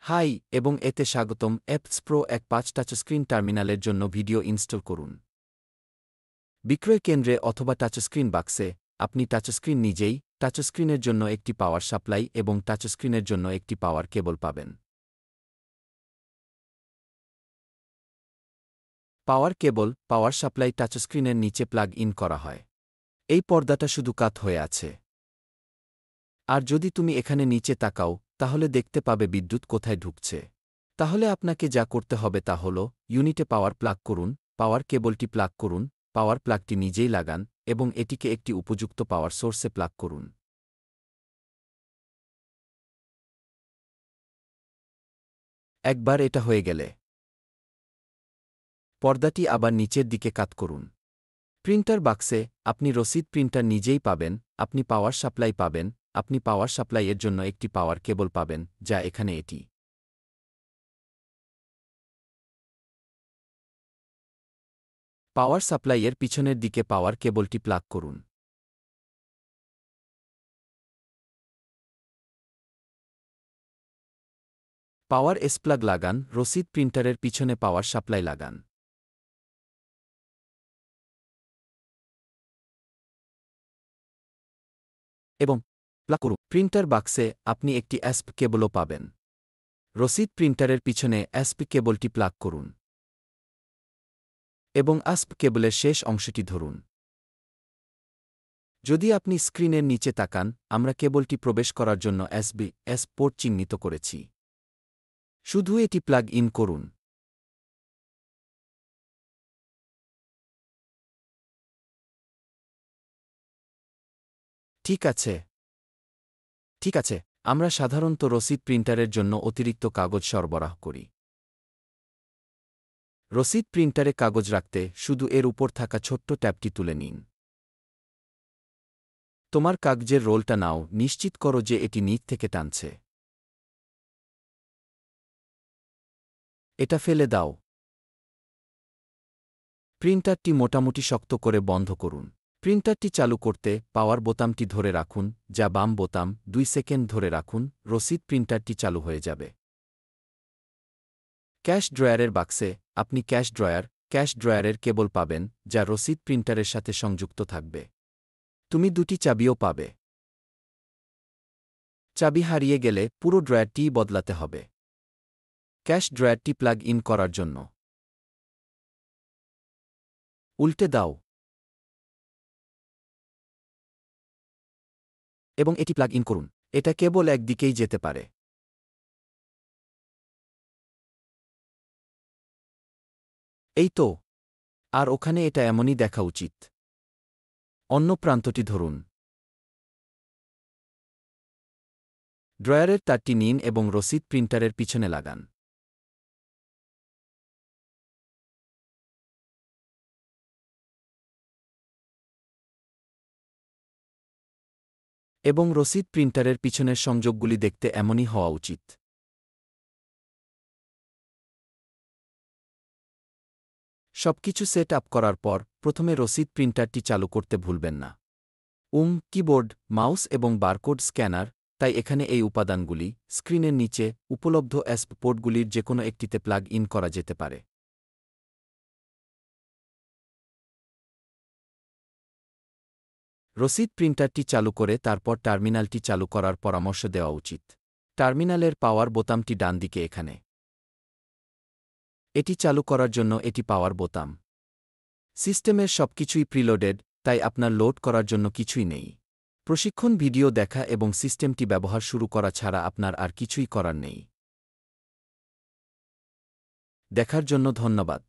High এবং এতে স্বাগতম। অ্যাপস প্রো 1.5 টাচস্ক্রিন টার্মিনালের জন্য ভিডিও ইনস্টল করুন। বিক্রয় কেন্দ্রে অথবা টাচস্ক্রিন বাক্সে আপনি টাচস্ক্রিন নিজেই, টাচস্ক্রিনের জন্য একটি পাওয়ার সাপ্লাই এবং টাচস্ক্রিনের জন্য একটি পাওয়ার কেবল পাবেন। পাওয়ার কেবল, পাওয়ার সাপ্লাই টাচস্ক্রিনের নিচে প্লাগ ইন করা হয়। এই পর্দাটা শুধু কাত হয়ে আছে। আর যদি তুমি এখানে নিচে তাকাও, তাহলে দেখতে পাবে বিদ্যুৎ কোথায় ঢুকছে। তাহলে আপনাকে যা করতে হবে তা হল, ইউনিটে পাওয়ার প্লাগ করুন, পাওয়ার কেবলটি প্লাগ করুন, পাওয়ার প্লাগটি নিজেই লাগান এবং এটিকে একটি উপযুক্ত পাওয়ার সোর্সে প্লাগ করুন। একবার এটা হয়ে গেলে পর্দাটি আবার নিচের দিকে কাত করুন। প্রিন্টার বাক্সে আপনি রসিদ প্রিন্টার নিজেই পাবেন, আপনি পাওয়ার সাপ্লাই পাবেন, আপনি পাওয়ার সাপ্লাইয়ের জন্য একটি পাওয়ার কেবল পাবেন, যা এখানে এটি। পাওয়ার সাপ্লাইয়ের পিছনের দিকে পাওয়ার কেবলটি প্লাগ করুন। পাওয়ার প্লাগ লাগান, রসিদ প্রিন্টারের পিছনে পাওয়ার সাপ্লাই লাগান। এবং প্লাগ করুন। প্রিন্টার বাক্সে আপনি একটি কেবলও পাবেন। রসিদ প্রিন্টারের পিছনে কেবলটি প্লাগ করুন এবং কেবলের শেষ অংশটি ধরুন। যদি আপনি স্ক্রিনের নিচে তাকান, আমরা কেবলটি প্রবেশ করার জন্য পোর্ট চিহ্নিত করেছি। শুধু এটি প্লাগ ইন করুন। ঠিক আছে। ঠিক আছে, আমরা সাধারণত রসিদ প্রিন্টারের জন্য অতিরিক্ত কাগজ সরবরাহ করি। রসিদ প্রিন্টারে কাগজ রাখতে শুধু এর উপর থাকা ছোট্ট ট্যাবটি তুলে নিন। তোমার কাগজের রোলটা নাও, নিশ্চিত করো যে এটি নিচ থেকে টানছে। এটা ফেলে দাও। প্রিন্টারটি মোটামুটি শক্ত করে বন্ধ করুন। প্রিন্টারটি চালু করতে পাওয়ার বোতামটি ধরে রাখুন, যা বাম বোতাম। 2 সেকেন্ড ধরে রাখুন, রসিদ প্রিন্টারটি চালু হয়ে যাবে। ক্যাশ ড্রয়ারের বাক্সে আপনি ক্যাশ ড্রয়ারের কেবল পাবেন, যা রসিদ প্রিন্টারের সাথে সংযুক্ত থাকবে। তুমি 2টি চাবিও পাবে। চাবি হারিয়ে গেলে পুরো ড্রয়ারটিই বদলাতে হবে। ক্যাশ ড্রয়ারটি প্লাগ ইন করার জন্য উল্টে দাও এবং এটি প্লাগ ইন করুন। এটা কেবল একদিকেই যেতে পারে। এই তো। আর ওখানে এটা এমনই দেখা উচিত। অন্য প্রান্তটি ধরুন। ড্রয়ারের তারটি নিন এবং রসিদ প্রিন্টারের পিছনে লাগান। এবং রসিদ প্রিন্টারের পিছনের সংযোগগুলি দেখতে এমনই হওয়া উচিত। সবকিছু সেট আপ করার পর প্রথমে রসিদ প্রিন্টারটি চালু করতে ভুলবেন না। কিবোর্ড, মাউস এবং বারকোড স্ক্যানার। তাই এখানে এই উপাদানগুলি স্ক্রিনের নিচে উপলব্ধ পোর্টগুলির যেকোনো একটিতে প্লাগ ইন করা যেতে পারে। রসিদ প্রিন্টারটি চালু করে তারপর টার্মিনালটি চালু করার পরামর্শ দেওয়া উচিত। টার্মিনালের পাওয়ার বোতামটি ডান দিকে এখানে। এটি চালু করার জন্য এটি পাওয়ার বোতাম। সিস্টেমের সবকিছুই প্রিলোডেড, তাই আপনার লোড করার জন্য কিছুই নেই। প্রশিক্ষণ ভিডিও দেখা এবং সিস্টেমটি ব্যবহার শুরু করা ছাড়া আপনার আর কিছুই করার নেই। দেখার জন্য ধন্যবাদ।